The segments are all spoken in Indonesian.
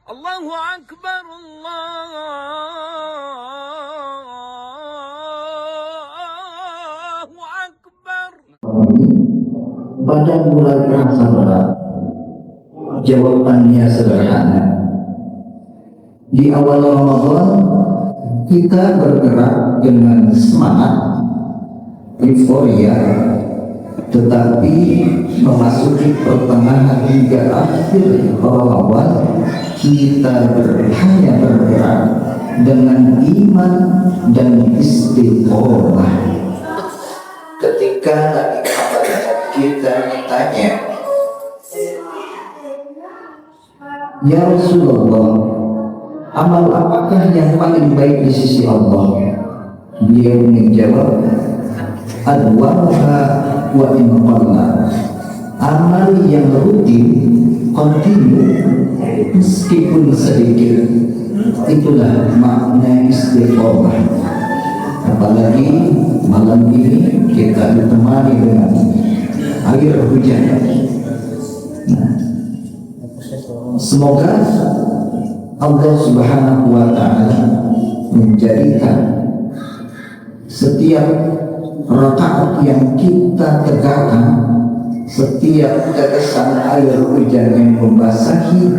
Allahu Akbar, Allahu Akbar. Pada mulai terasa berat, jawabannya sederhana. Di awal Ramadan kita bergerak dengan semangat, euforia, tetapi memasuki pertengahan hingga akhir Ramadan kita hanya bergerak dengan iman dan istiqomah. Ketika Nabi Muhammad kita ditanya, "Ya Rasulullah, amal apakah yang paling baik di sisi Allah?" Beliau menjawab, "Adwamuha wa in qalla." Amal yang rutin, kontinu, meskipun sedikit, itulah makna istiqomah. Apalagi malam ini kita ditemani dengan air hujan. Semoga Allah Subhanahu wa Ta'ala menjadikan setiap rakaat yang kita tegakkan, setiap tetesan air hujan yang membasahi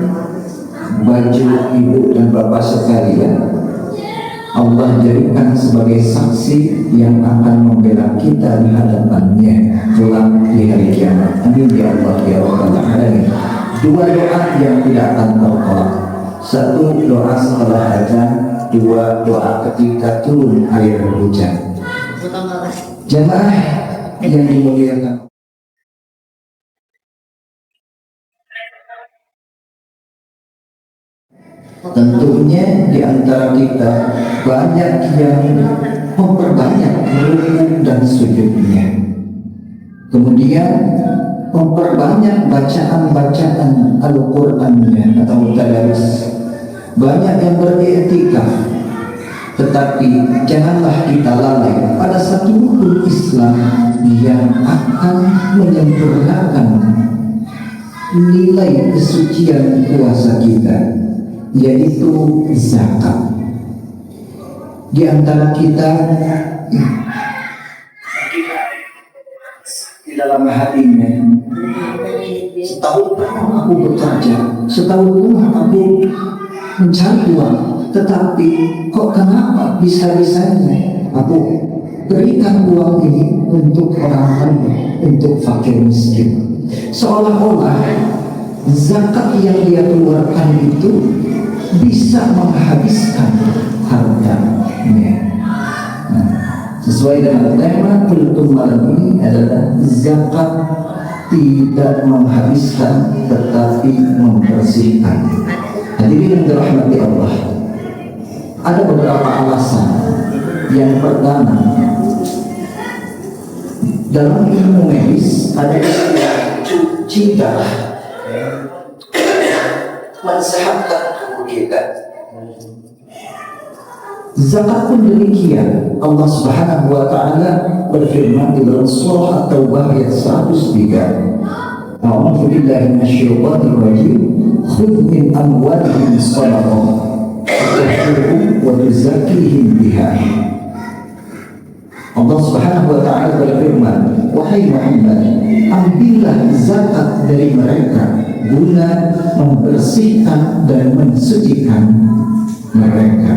baju ibu dan bapak sekalian, Allah jadikan sebagai saksi yang akan membela kita di hadapannya kelak di hari kiamat. Amin ya Allah ya Rabbal Alamin. Dua doa yang tidak akan tertolak. Satu, doa setelah azan. Dua, doa ketika turun air hujan. Jamaah yang dimuliakan, tentunya di antara kita banyak yang memperbanyak ruku dan sujudnya, kemudian memperbanyak bacaan-bacaan Al-Qur'annya atau tadarus. Banyak yang beriktikaf, tetapi janganlah kita lalai pada satu rukun Islam yang akan menyempurnakan nilai kesucian puasa kita, yaitu zakat. Di antara kita di dalam hatinya, setahun penuh aku bekerja, setahun penuh aku mencari uang, tetapi kok kenapa bisa-bisanya aku berikan uang ini untuk orang lain, untuk fakir miskin, seolah-olah zakat yang dia keluarkan itu bisa menghabiskan hartanya. Sesuai dengan tema kultum malam ini adalah zakat tidak menghabiskan tetapi membersihkan. Hadirin yang dirahmati Allah, ada beberapa alasan. Yang pertama, dalam ilmu medis ada istilah cuci darah, mensehatkan tubuh kita. Zakat pun demikian. Allah Subhanahu wa Ta'ala berfirman di dalam surah At-Taubah ayat 103, "A'udzu billahi minasyaitonir rajim, khudh min amwalihim shadaqah tutahhiruhum wa tuzakkihim biha." Allah Subhanahu wa Ta'ala berfirman, "Wahai Muhammad, ambillah zakat dari mereka guna membersihkan dan mensucikan mereka."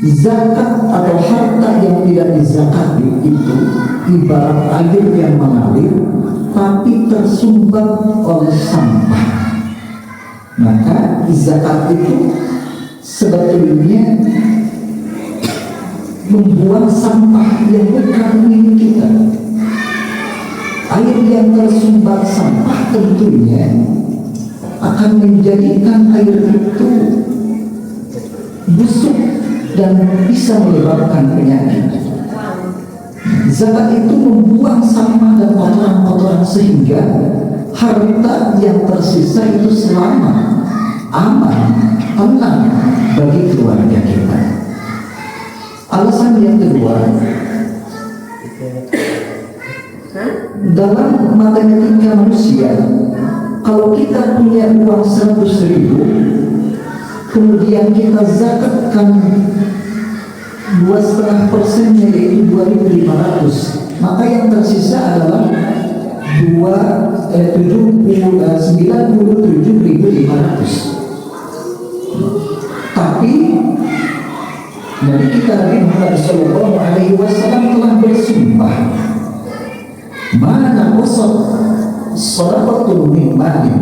Zakat atau harta yang tidak dizakati itu ibarat air yang mengalir tapi tersumbat oleh sampah. Maka zakat itu sebetulnya membuang sampah yang bukan milik kita. Air yang tersumbat sampah tentunya akan menjadikan air itu busuk dan bisa menyebabkan penyakit. Zakat itu membuang sampah dan kotoran-kotoran sehingga harta yang tersisa itu selamat, aman, tenang bagi keluarga kita. Alasan yang kedua, dalam matematika manusia Kalau kita punya uang 100.000, kemudian kita zakatkan 2,5%-nya, yaitu 2.500, maka yang tersisa adalah 97.500. Tapi Nabi kita Nabi Muhammad Sallallahu Alaihi Wasallam telah bersumpah, mana qasad sadaqatun min mali,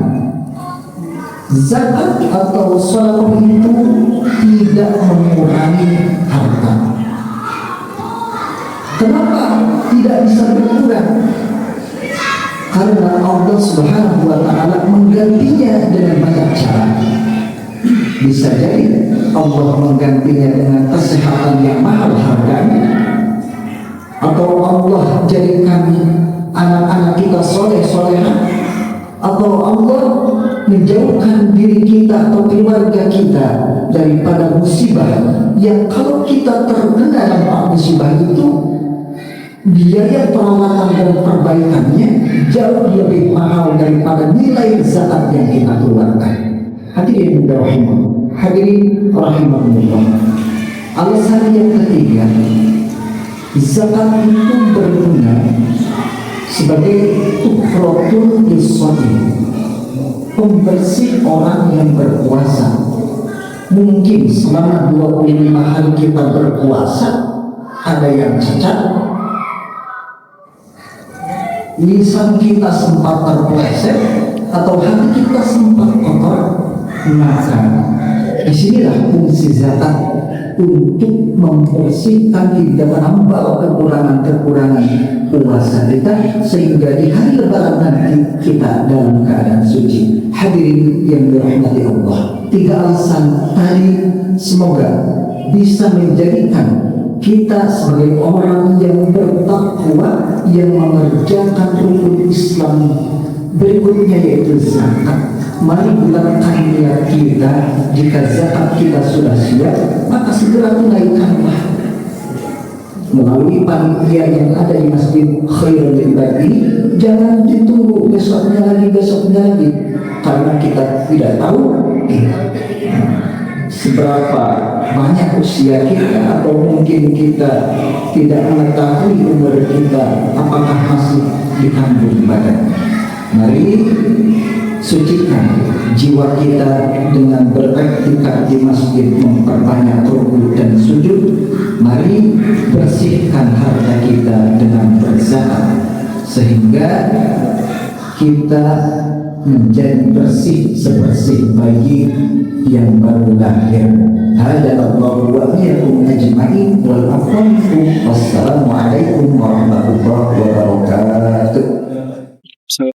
zakat atau sedekah itu tidak mengurangi harta. Kenapa tidak bisa berkurang? Karena Allah Subhanahu wa Ta'ala menggantinya dengan banyak cara. Bisa jadi Allah menggantinya dengan kesehatan yang mahal harganya, atau Allah jadikan anak-anak kita soleh-solehah, atau Allah menjauhkan diri kita atau keluarga kita daripada musibah yang kalau kita terkena dampak musibah itu, biaya perawatan dan perbaikannya jauh lebih mahal daripada nilai zakat yang kita keluarkan. Hadirin rahimahullah. Alasan yang ketiga, zakat itu berguna sebagai tuhratun lis-shaim, pembersih orang yang berpuasa. Mungkin selama 25 hari kita berpuasa ada yang cacat, lisan kita sempat terpeleset, atau hati kita sempat kotor, maka disinilah fungsi zakat untuk membersihkan kita, menambal kekurangan-kekurangan puasa kita, sehingga di hari lebaran nanti kita dalam keadaan suci. Hadirin yang dirahmati Allah, 3 alasan tadi semoga bisa menjadikan kita sebagai orang yang bertakwa, yang mengerjakan rukun Islam berikutnya, yaitu zakat. Mari bulatkan niat kita. Jika zakat kita sudah siap, maka segera tunaikanlah melalui panitia yang ada di Masjid Khairul Ibad ini. Jangan ditunggu besoknya lagi, karena kita tidak tahu seberapa banyak usia kita, atau mungkin kita tidak mengetahui umur kita apakah masih dikandung badan. Mari sucikan jiwa kita dengan beriktikaf di masjid, memperbanyak rukuk dan sujud. Mari bersihkan harta kita dengan berzakat, sehingga kita menjadi bersih sebersih bayi yang baru lahir. Hada Allah wa iyyakum ajma'in wal afwan. Wassalamu